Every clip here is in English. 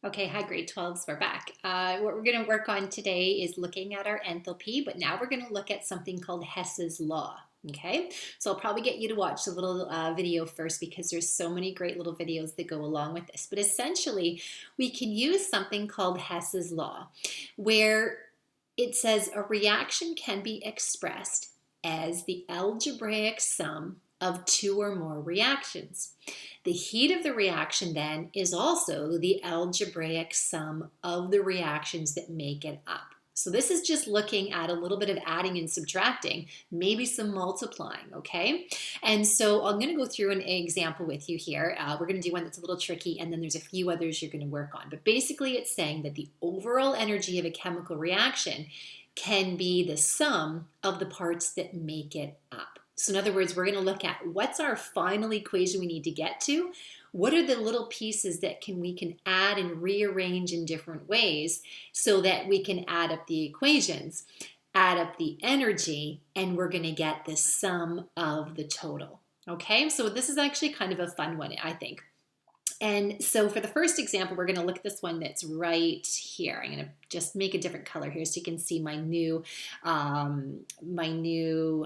Okay, hi grade 12s, we're back. What we're going to work on today is looking at our enthalpy, but now we're going to look at something called Hess's law. Okay, so I'll probably get you to watch the little video first because there's so many great little videos that go along with this. But essentially, we can use something called Hess's law, where it says a reaction can be expressed as the algebraic sum of two or more reactions. The heat of the reaction then is also the algebraic sum of the reactions that make it up. So this is just looking at a little bit of adding and subtracting, maybe some multiplying, okay? And so I'm going to go through an example with you here. We're going to do one that's a little tricky, and then there's a few others you're going to work on. But basically it's saying that the overall energy of a chemical reaction can be the sum of the parts that make it up. So in other words, we're going to look at what's our final equation we need to get to. What are the little pieces that we can add and rearrange in different ways so that we can add up the equations, add up the energy, and we're going to get the sum of the total. Okay, so this is actually kind of a fun one, I think. And so for the first example, we're going to look at this one that's right here. I'm going to just make a different color here so you can see my new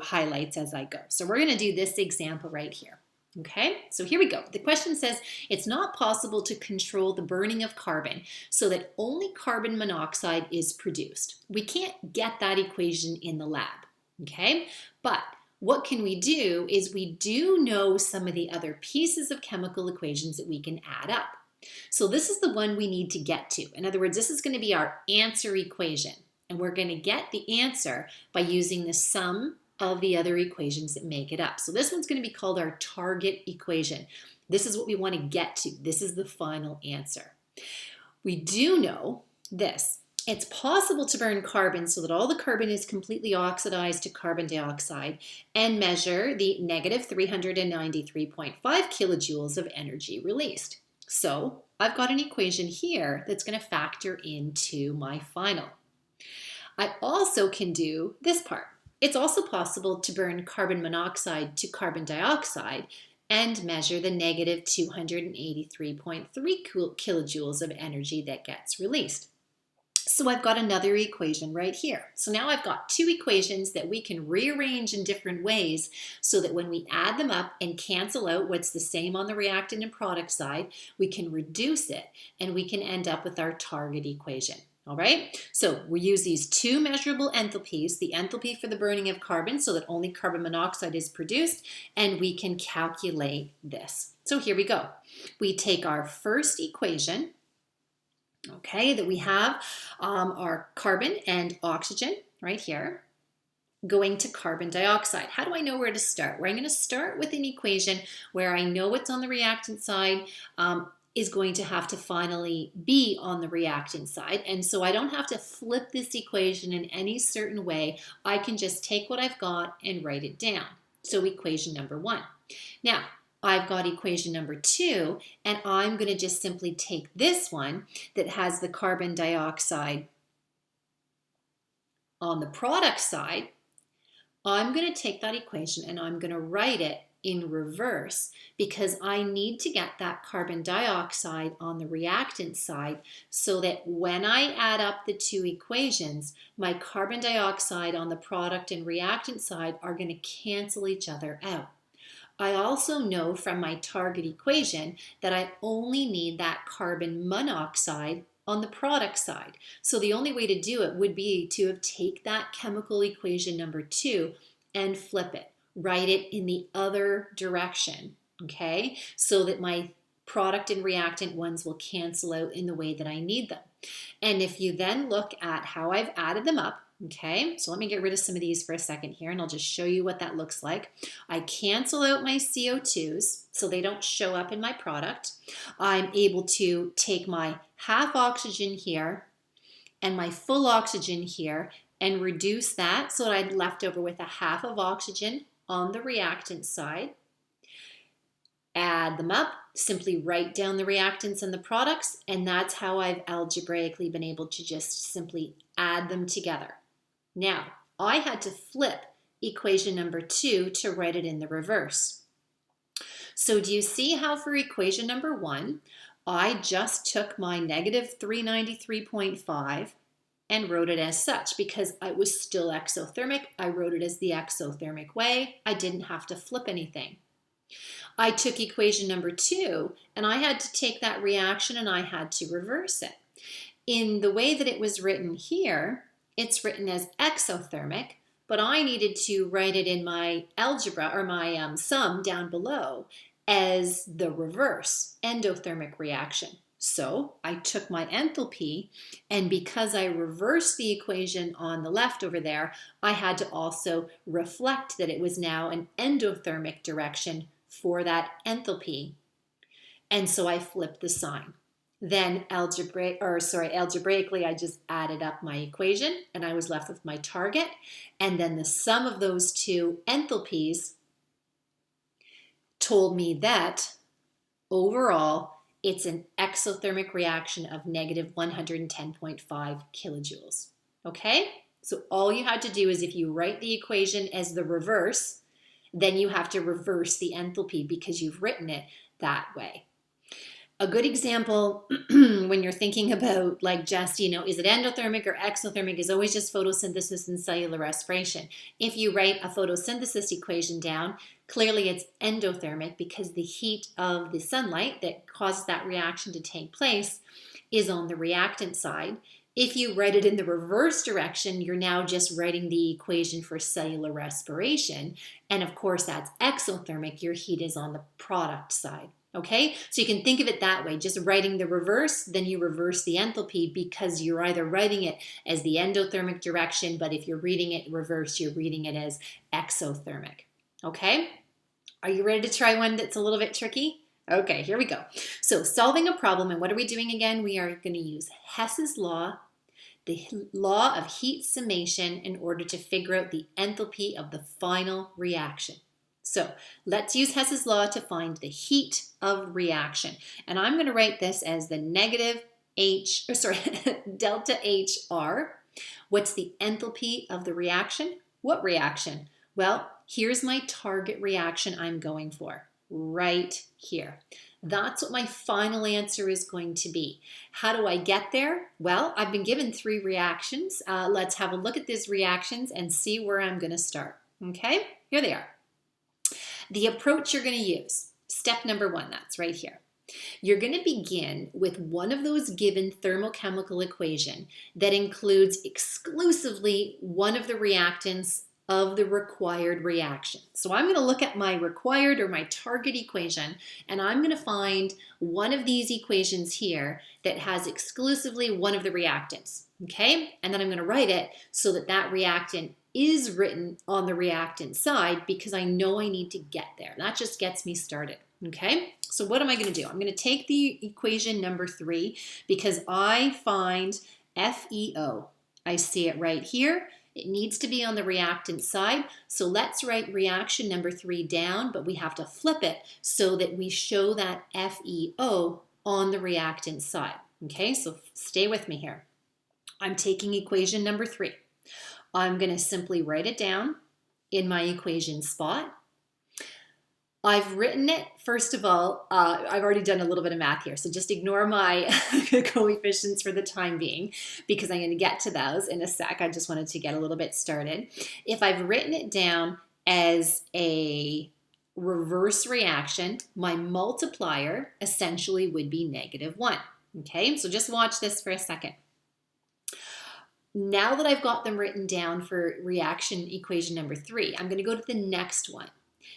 highlights as I go. So we're going to do this example right here. Okay, so here we go. The question says, it's not possible to control the burning of carbon so that only carbon monoxide is produced. We can't get that equation in the lab, okay? But what can we do is we do know some of the other pieces of chemical equations that we can add up. So this is the one we need to get to. In other words, this is going to be our answer equation. And we're going to get the answer by using the sum of the other equations that make it up. So this one's going to be called our target equation. This is what we want to get to. This is the final answer. We do know this. It's possible to burn carbon so that all the carbon is completely oxidized to carbon dioxide and measure the negative 393.5 kilojoules of energy released. So I've got an equation here that's going to factor into my final. I also can do this part. It's also possible to burn carbon monoxide to carbon dioxide and measure the negative 283.3 kilojoules of energy that gets released. So I've got another equation right here. So now I've got two equations that we can rearrange in different ways so that when we add them up and cancel out what's the same on the reactant and product side, we can reduce it and we can end up with our target equation. All right, so we use these two measurable enthalpies, the enthalpy for the burning of carbon so that only carbon monoxide is produced, and we can calculate this. So here we go. We take our first equation, okay, that we have our carbon and oxygen right here going to carbon dioxide. How do I know where to start? Well, I'm going to start with an equation where I know what's on the reactant side is going to have to finally be on the reactant side. And so I don't have to flip this equation in any certain way. I can just take what I've got and write it down. So equation number one. Now, I've got equation number two, and I'm going to just simply take this one that has the carbon dioxide on the product side. I'm going to take that equation and I'm going to write it in reverse because I need to get that carbon dioxide on the reactant side so that when I add up the two equations, my carbon dioxide on the product and reactant side are going to cancel each other out. I also know from my target equation that I only need that carbon monoxide on the product side. So the only way to do it would be to take that chemical equation number two and flip it, write it in the other direction, okay? So that my product and reactant ones will cancel out in the way that I need them. And if you then look at how I've added them up, okay, so let me get rid of some of these for a second here and I'll just show you what that looks like. I cancel out my CO2s so they don't show up in my product. I'm able to take my half oxygen here and my full oxygen here and reduce that so that I'm left over with a half of oxygen on the reactant side. Add them up, simply write down the reactants and the products, and that's how I've algebraically been able to just simply add them together. Now, I had to flip equation number two to write it in the reverse. So do you see how for equation number one, I just took my negative 393.5 and wrote it as such because I was still exothermic. I wrote it as the exothermic way. I didn't have to flip anything. I took equation number 2 and I had to take that reaction and I had to reverse it. In the way that it was written here, it's written as exothermic, but I needed to write it in my algebra or my sum down below as the reverse endothermic reaction. So I took my enthalpy, and because I reversed the equation on the left over there, I had to also reflect that it was now an endothermic direction for that enthalpy. And so I flipped the sign. Then algebraically, I just added up my equation and I was left with my target. And then the sum of those two enthalpies told me that overall, it's an exothermic reaction of negative 110.5 kilojoules. Okay? So all you had to do is if you write the equation as the reverse, then you have to reverse the enthalpy because you've written it that way. A good example when you're thinking about like just, is it endothermic or exothermic is always just photosynthesis and cellular respiration. If you write a photosynthesis equation down, clearly it's endothermic because the heat of the sunlight that causes that reaction to take place is on the reactant side. If you write it in the reverse direction, you're now just writing the equation for cellular respiration. And of course, that's exothermic. Your heat is on the product side. Okay, so you can think of it that way, just writing the reverse, then you reverse the enthalpy because you're either writing it as the endothermic direction, but if you're reading it reverse, you're reading it as exothermic. Okay, are you ready to try one that's a little bit tricky? Okay, here we go. So solving a problem, and what are we doing again? We are going to use Hess's law, the law of heat summation, in order to figure out the enthalpy of the final reaction. So let's use Hess's law to find the heat of reaction. And I'm going to write this as the negative delta HR. What's the enthalpy of the reaction? What reaction? Well, here's my target reaction I'm going for, right here. That's what my final answer is going to be. How do I get there? Well, I've been given 3 reactions. Let's have a look at these reactions and see where I'm going to start. Okay, here they are. The approach you're going to use, step number 1, that's right here. You're going to begin with one of those given thermochemical equation that includes exclusively one of the reactants of the required reaction. So I'm going to look at my required or my target equation, and I'm going to find one of these equations here that has exclusively one of the reactants. Okay, and then I'm going to write it so that that reactant is written on the reactant side because I know I need to get there. That just gets me started. Okay, so what am I going to do? I'm going to take the equation number 3 because I find FeO. I see it right here. It needs to be on the reactant side. So let's write reaction number 3 down, but we have to flip it so that we show that FeO on the reactant side. Okay, so stay with me here. I'm taking equation number 3. I'm going to simply write it down in my equation spot. I've written it, first of all, I've already done a little bit of math here, so just ignore my coefficients for the time being because I'm going to get to those in a sec. I just wanted to get a little bit started. If I've written it down as a reverse reaction, my multiplier essentially would be -1. Okay, so just watch this for a second. Now that I've got them written down for reaction equation number 3, I'm going to go to the next one.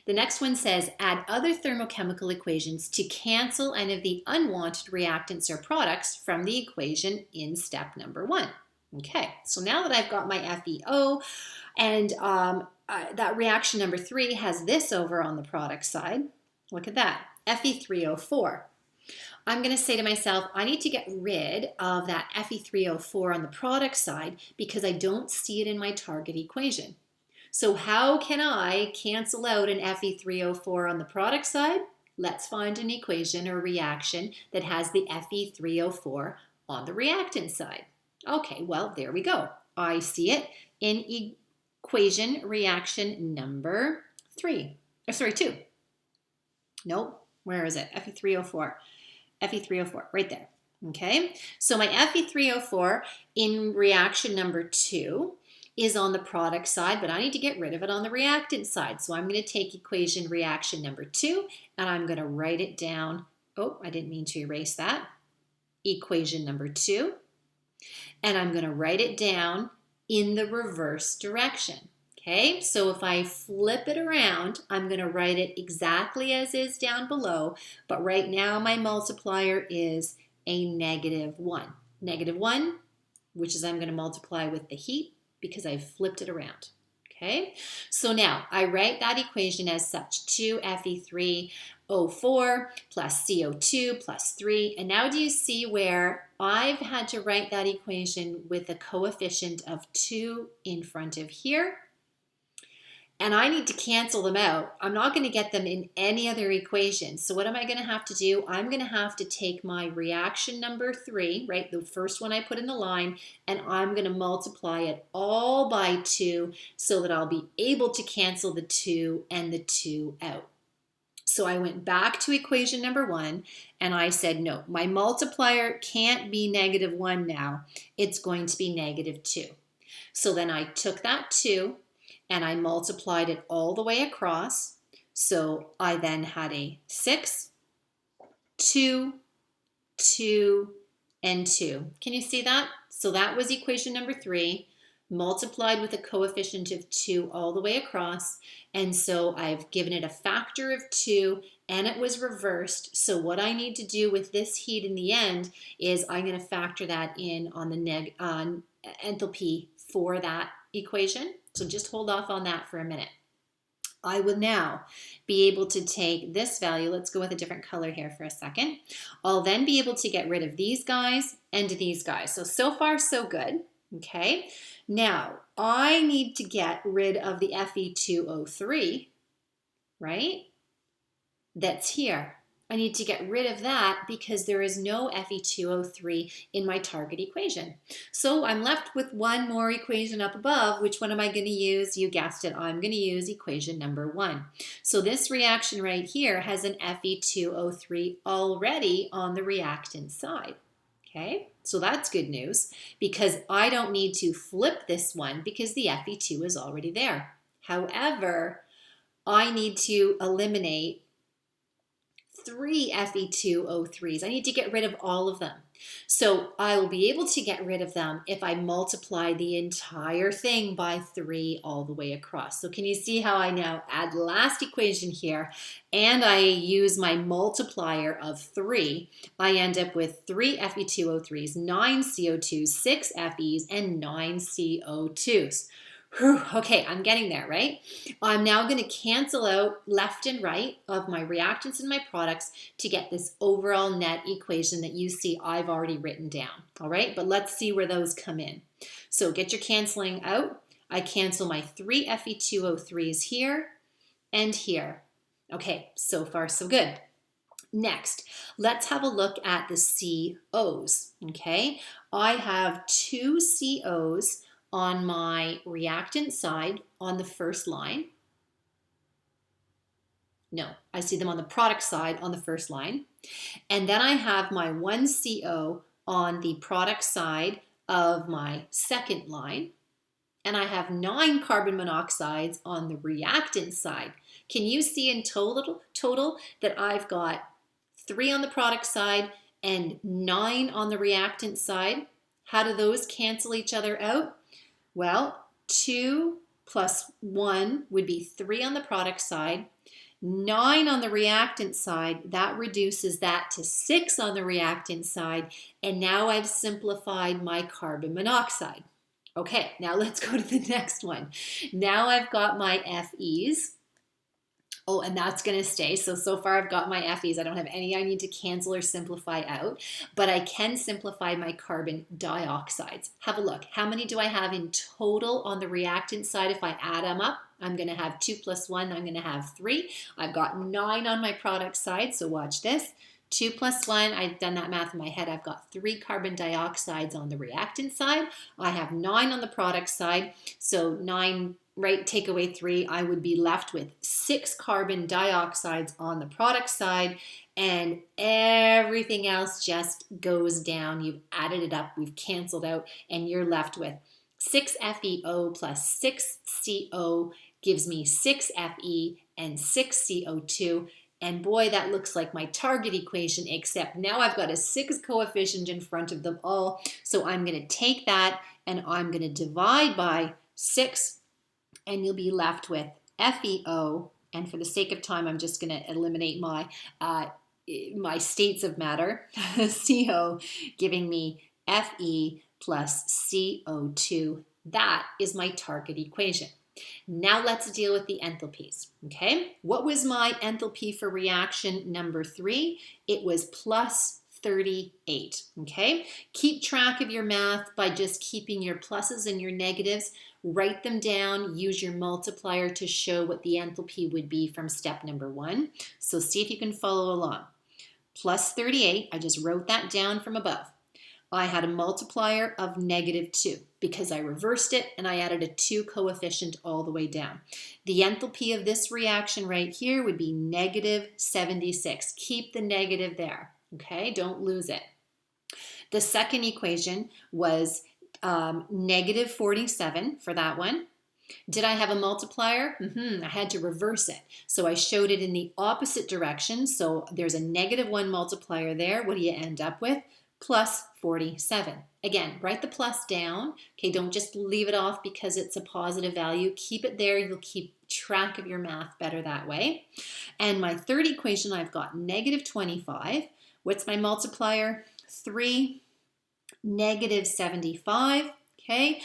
The next one says, add other thermochemical equations to cancel any of the unwanted reactants or products from the equation in step number 1. Okay, so now that I've got my FeO, and that reaction number 3 has this over on the product side. Look at that, Fe3O4. I'm going to say to myself, I need to get rid of that Fe3O4 on the product side because I don't see it in my target equation. So how can I cancel out an Fe3O4 on the product side? Let's find an equation or reaction that has the Fe3O4 on the reactant side. Okay, well, there we go. I see it in equation reaction number 2. Nope, where is it? Fe3O4. Fe3O4, right there. Okay, so my Fe3O4 in reaction number 2 is on the product side, but I need to get rid of it on the reactant side. So I'm going to take equation reaction number 2, and I'm going to write it down. Oh, I didn't mean to erase that. Equation number 2. And I'm going to write it down in the reverse direction. Okay, so if I flip it around, I'm going to write it exactly as is down below, but right now my multiplier is a -1. -1, which is I'm going to multiply with the heat because I've flipped it around. Okay, so now I write that equation as such: 2Fe3O4 plus CO2 plus 3. And now do you see where I've had to write that equation with a coefficient of 2 in front of here? And I need to cancel them out. I'm not going to get them in any other equation. So what am I going to have to do? I'm going to have to take my reaction number 3, right, the first one I put in the line, and I'm going to multiply it all by 2 so that I'll be able to cancel the 2 and the 2 out. So I went back to equation number 1 and I said, no, my multiplier can't be -1 now. It's going to be -2. So then I took that 2 and I multiplied it all the way across. So I then had a 6, 2, 2, and 2. Can you see that? So that was equation number 3, multiplied with a coefficient of 2 all the way across. And so I've given it a factor of 2 and it was reversed. So what I need to do with this heat in the end is I'm going to factor that in on the enthalpy for that equation. So just hold off on that for a minute. I will now be able to take this value. Let's go with a different color here for a second. I'll then be able to get rid of these guys and these guys. So far so good. Okay. Now I need to get rid of the Fe2O3, right? That's here. I need to get rid of that because there is no Fe2O3 in my target equation. So I'm left with one more equation up above. Which one am I going to use? You guessed it. I'm going to use equation number 1. So this reaction right here has an Fe2O3 already on the reactant side. Okay, so that's good news because I don't need to flip this one because the Fe2 is already there. However, I need to eliminate 3 Fe2O3s. I need to get rid of all of them. So I will be able to get rid of them if I multiply the entire thing by 3 all the way across. So can you see how I now add the last equation here and I use my multiplier of 3? I end up with 3 Fe2O3s, 9 CO2s, 6 Fe's, and 9 CO2s. Whew, okay, I'm getting there, right? I'm now going to cancel out left and right of my reactants and my products to get this overall net equation that you see I've already written down, all right? But let's see where those come in. So get your canceling out. I cancel my 3 Fe2O3s here and here. Okay, so far so good. Next, let's have a look at the COs, okay? I have 2 COs on my reactant side on the first line. No, I see them on the product side on the first line. And then I have my 1 CO on the product side of my second line. And I have 9 carbon monoxides on the reactant side. Can you see in total that I've got 3 on the product side and 9 on the reactant side? How do those cancel each other out? Well, 2 plus 1 would be 3 on the product side, 9 on the reactant side. That reduces that to 6 on the reactant side. And now I've simplified my carbon monoxide. Okay, now let's go to the next one. Now I've got my FEs. Oh, and that's going to stay. So far I've got my FEs. I don't have any I need to cancel or simplify out, but I can simplify my carbon dioxides. Have a look. How many do I have in total on the reactant side? If I add them up, I'm going to have 2 plus 1. I'm going to have 3. I've got 9 on my product side. So watch this. 2 plus 1, I've done that math in my head. I've got 3 carbon dioxides on the reactant side. I have 9 on the product side. So 9 right, take away 3, I would be left with 6 carbon dioxides on the product side, and everything else just goes down. You've added it up, we've canceled out, and you're left with 6 FeO plus 6 CO gives me 6 Fe and 6 CO2. And boy, that looks like my target equation, except now I've got a 6 coefficient in front of them all. So I'm going to take that and I'm going to divide by 6, and you'll be left with FeO. And for the sake of time, I'm just going to eliminate my states of matter, CO, giving me Fe plus CO2. That is my target equation. Now let's deal with the enthalpies, okay? What was my enthalpy for reaction number 3? It was plus 38, okay? Keep track of your math by just keeping your pluses and your negatives. Write them down, use your multiplier to show what the enthalpy would be from step number 1. So see if you can follow along. Plus 38, I just wrote that down from above. I had a multiplier of -2 because I reversed it and I added a 2 coefficient all the way down. The enthalpy of this reaction right here would be -76. Keep the negative there, okay? Don't lose it. The second equation was -47 for that one. Did I have a multiplier? I had to reverse it. So I showed it in the opposite direction. So there's a -1 multiplier there. What do you end up with? Plus 47. Again, write the plus down. Okay, don't just leave it off because it's a positive value. Keep it there. You'll keep track of your math better that way. And my third equation, I've got -25. What's my multiplier? 3, -75. Okay,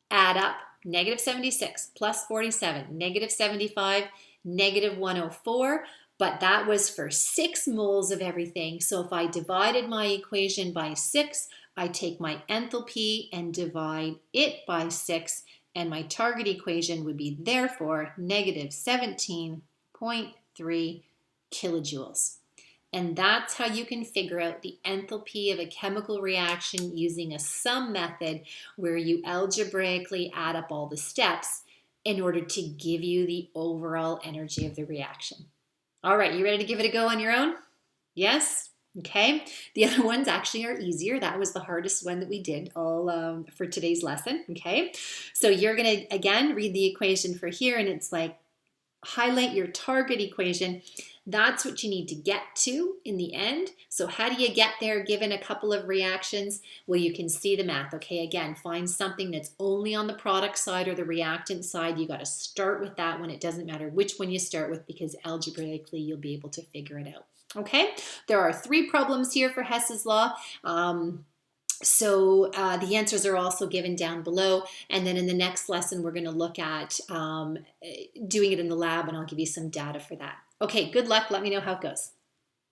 add up. -76 plus 47, -75, -104. But that was for 6 moles of everything. So if I divided my equation by 6, I take my enthalpy and divide it by 6, and my target equation would be therefore -17.3 kilojoules. And that's how you can figure out the enthalpy of a chemical reaction using a sum method where you algebraically add up all the steps in order to give you the overall energy of the reaction. All right, you ready to give it a go on your own? Yes? Okay. The other ones actually are easier. That was the hardest one that we did all for today's lesson. Okay. So you're going to, again, read the equation for here, and it's like, highlight your target equation. That's what you need to get to in the end. So how do you get there given a couple of reactions? Well, you can see the math. Okay, again, find something that's only on the product side or the reactant side. You got to start with that one. It doesn't matter which one you start with because algebraically you'll be able to figure it out. Okay, there are 3 problems here for Hess's law. So the answers are also given down below. And then in the next lesson, we're going to look at doing it in the lab, and I'll give you some data for that. Okay, good luck. Let me know how it goes.